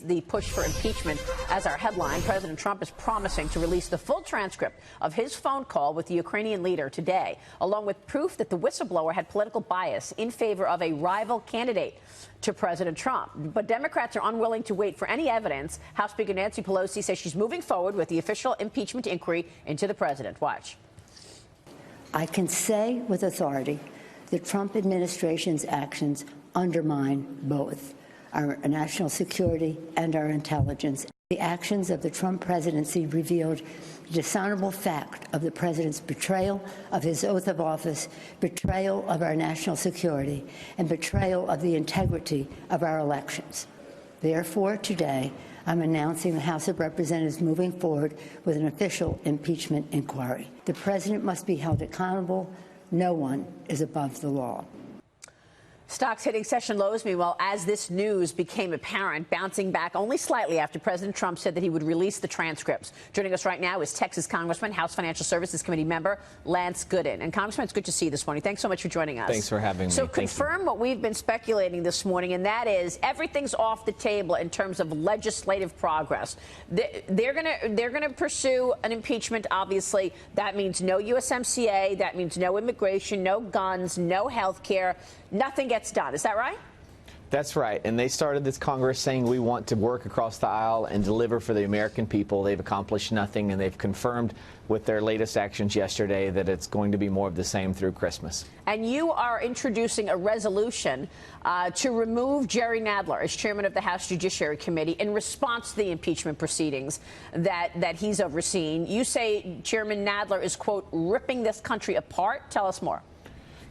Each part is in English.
the push for impeachment. As our headline, President Trump is promising to release the full transcript of his phone call with the Ukrainian leader today, along with proof that the whistleblower had political bias in favor of a rival candidate to President Trump. But Democrats are unwilling to wait for any evidence. House Speaker Nancy Pelosi says she's moving forward with the official impeachment inquiry into the president. Watch. I can say with authority the Trump administration's actions undermine both our national security and our intelligence. The actions of the Trump presidency revealed the dishonorable fact of the president's betrayal of his oath of office, betrayal of our national security, and betrayal of the integrity of our elections. Therefore, today, I'm announcing the House of Representatives moving forward with an official impeachment inquiry. The president must be held accountable. No one is above the law. Stocks hitting session lows, meanwhile, as this news became apparent, bouncing back only slightly after President Trump said that he would release the transcripts. Joining us right now is Texas Congressman, House Financial Services Committee member Lance Gooden. And Congressman, it's good to see you this morning. Thanks so much for joining us. Thanks for having me. So confirm what we've been speculating this morning, and that is everything's off the table in terms of legislative progress. They're gonna pursue an impeachment. Obviously, that means no USMCA. That means no immigration, no guns, no health care. Nothing gets done. Is that right? That's right. And they started this Congress saying we want to work across the aisle and deliver for the American people. They've accomplished nothing, and they've confirmed with their latest actions yesterday that it's going to be more of the same through Christmas. And you are introducing a resolution to remove Jerry Nadler as chairman of the House Judiciary Committee in response to the impeachment proceedings that he's overseen. You say Chairman Nadler is, quote, ripping this country apart. Tell us more.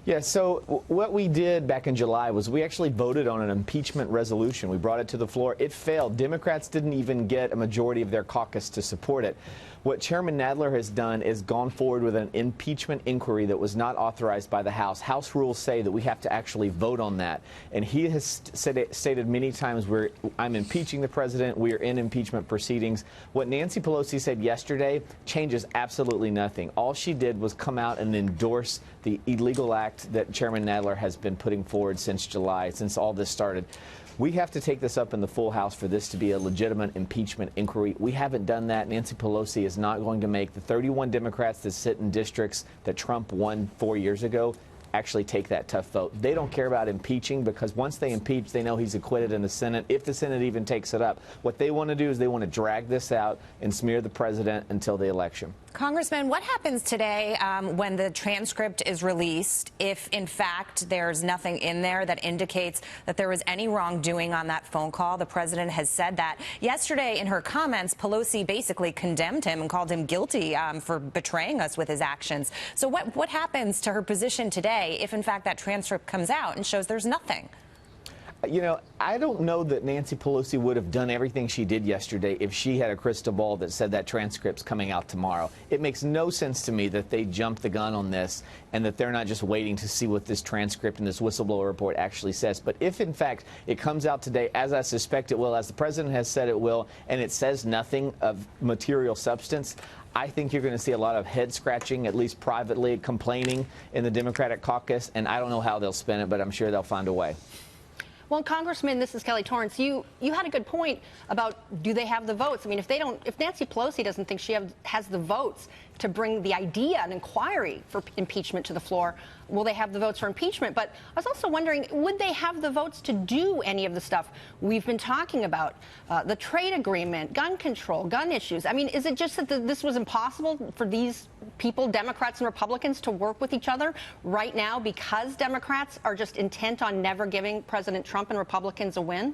Yeah, so what we did back in July was we actually voted on an impeachment resolution. We brought it to the floor. It failed. Democrats didn't even get a majority of their caucus to support it. What Chairman Nadler has done is gone forward with an impeachment inquiry that was not authorized by the House. House rules say that we have to actually vote on that. And he has stated many times, I'm impeaching the president. We are in impeachment proceedings. What Nancy Pelosi said yesterday changes absolutely nothing. All she did was come out and endorse the illegal act that Chairman Nadler has been putting forward since July, since all this started. We have to take this up in the full House for this to be a legitimate impeachment inquiry. We haven't done that. Nancy Pelosi is not going to make the 31 Democrats that sit in districts that Trump won 4 years ago actually take that tough vote. They don't care about impeaching because once they impeach, they know he's acquitted in the Senate, if the Senate even takes it up. What they want to do is they want to drag this out and smear the president until the election. Congressman, what happens today when the transcript is released if, in fact, there's nothing in there that indicates that there was any wrongdoing on that phone call? The president has said that. Yesterday, in her comments, Pelosi basically condemned him and called him guilty for betraying us with his actions. So what happens to her position today if, in fact, that transcript comes out and shows there's nothing? You know, I don't know that Nancy Pelosi would have done everything she did yesterday if she had a crystal ball that said that transcript's coming out tomorrow. It makes no sense to me that they jumped the gun on this and that they're not just waiting to see what this transcript and this whistleblower report actually says. But if, in fact, it comes out today, as I suspect it will, as the president has said it will, and it says nothing of material substance, I think you're going to see a lot of head scratching, at least privately, complaining in the Democratic caucus. And I don't know how they'll spin it, but I'm sure they'll find a way. Well, Congressman, this is Kelly Torrance. You had a good point about do they have the votes? I mean, if Nancy Pelosi doesn't think she has the votes to bring the idea, an inquiry for impeachment to the floor, will they have the votes for impeachment? But I was also wondering, would they have the votes to do any of the stuff we've been talking about? The trade agreement, gun control, gun issues. I mean, is it just that this was impossible for these people, Democrats and Republicans, to work with each other right now because Democrats are just intent on never giving President Trump and Republicans a win?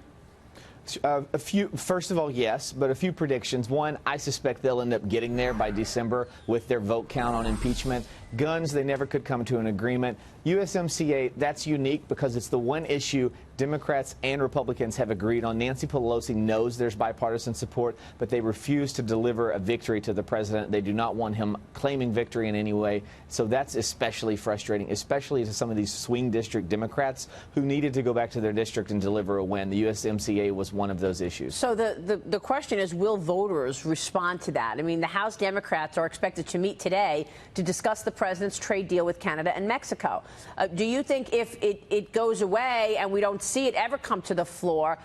First of all, yes, but a few predictions. One, I suspect they'll end up getting there by December with their vote count on impeachment. Guns, they never could come to an agreement. USMCA, that's unique because it's the one issue Democrats and Republicans have agreed on. Nancy Pelosi knows there's bipartisan support, but they refuse to deliver a victory to the president. They do not want him claiming victory in any way. So that's especially frustrating, especially to some of these swing district Democrats who needed to go back to their district and deliver a win. The USMCA was one of those issues. So the question is, will voters respond to that? I mean, the House Democrats are expected to meet today to discuss the president's trade deal with Canada and Mexico. Do you think if it goes away and we don't see it ever come to the floor,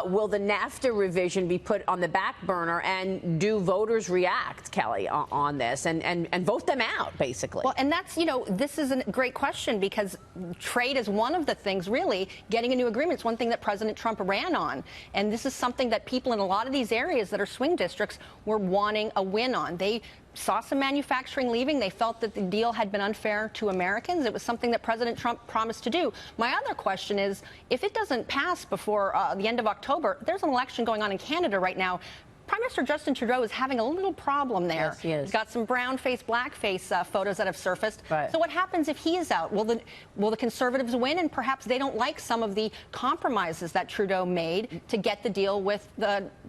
will the NAFTA revision be put on the back burner, and do voters react, Kelly, on this and vote them out, basically? Well, and that's, this is a great question, because trade is one of the things, really, getting a new agreement is one thing that President Trump ran on. And this is something that people in a lot of these areas that are swing districts were wanting a win on. They saw some manufacturing leaving. They felt that the deal had been unfair to Americans. It was something that President Trump promised to do. My other question is, if it doesn't pass before the end of October, there's an election going on in Canada right now. Prime Minister Justin Trudeau is having a little problem there. Yes, he is. He's got some brown face, black face photos that have surfaced. Right. So what happens if he is out? Will the Conservatives win, and perhaps they don't like some of the compromises that Trudeau made to get the deal with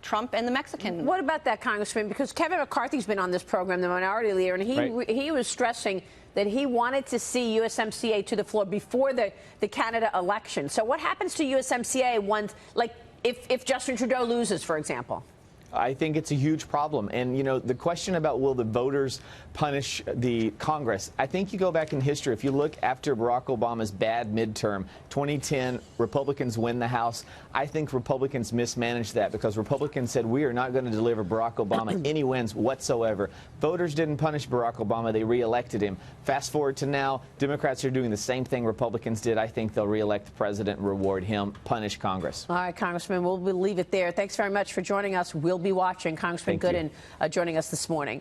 Trump and the Mexican? What about that, Congressman? Because Kevin McCarthy's been on this program, the Minority Leader, and he was stressing that he wanted to see USMCA to the floor before the Canada election. So what happens to USMCA once, like, if Justin Trudeau loses, for example? I think it's a huge problem. And, the question about will the voters punish the Congress, I think you go back in history. If you look after Barack Obama's bad midterm, 2010, Republicans win the House. I think Republicans mismanaged that because Republicans said, we are not going to deliver Barack Obama any wins whatsoever. Voters didn't punish Barack Obama. They reelected him. Fast forward to now, Democrats are doing the same thing Republicans did. I think they'll reelect the president, reward him, punish Congress. All right, Congressman, we'll leave it there. Thanks very much for joining us. We'll be watching. Congressman Gooden joining us this morning.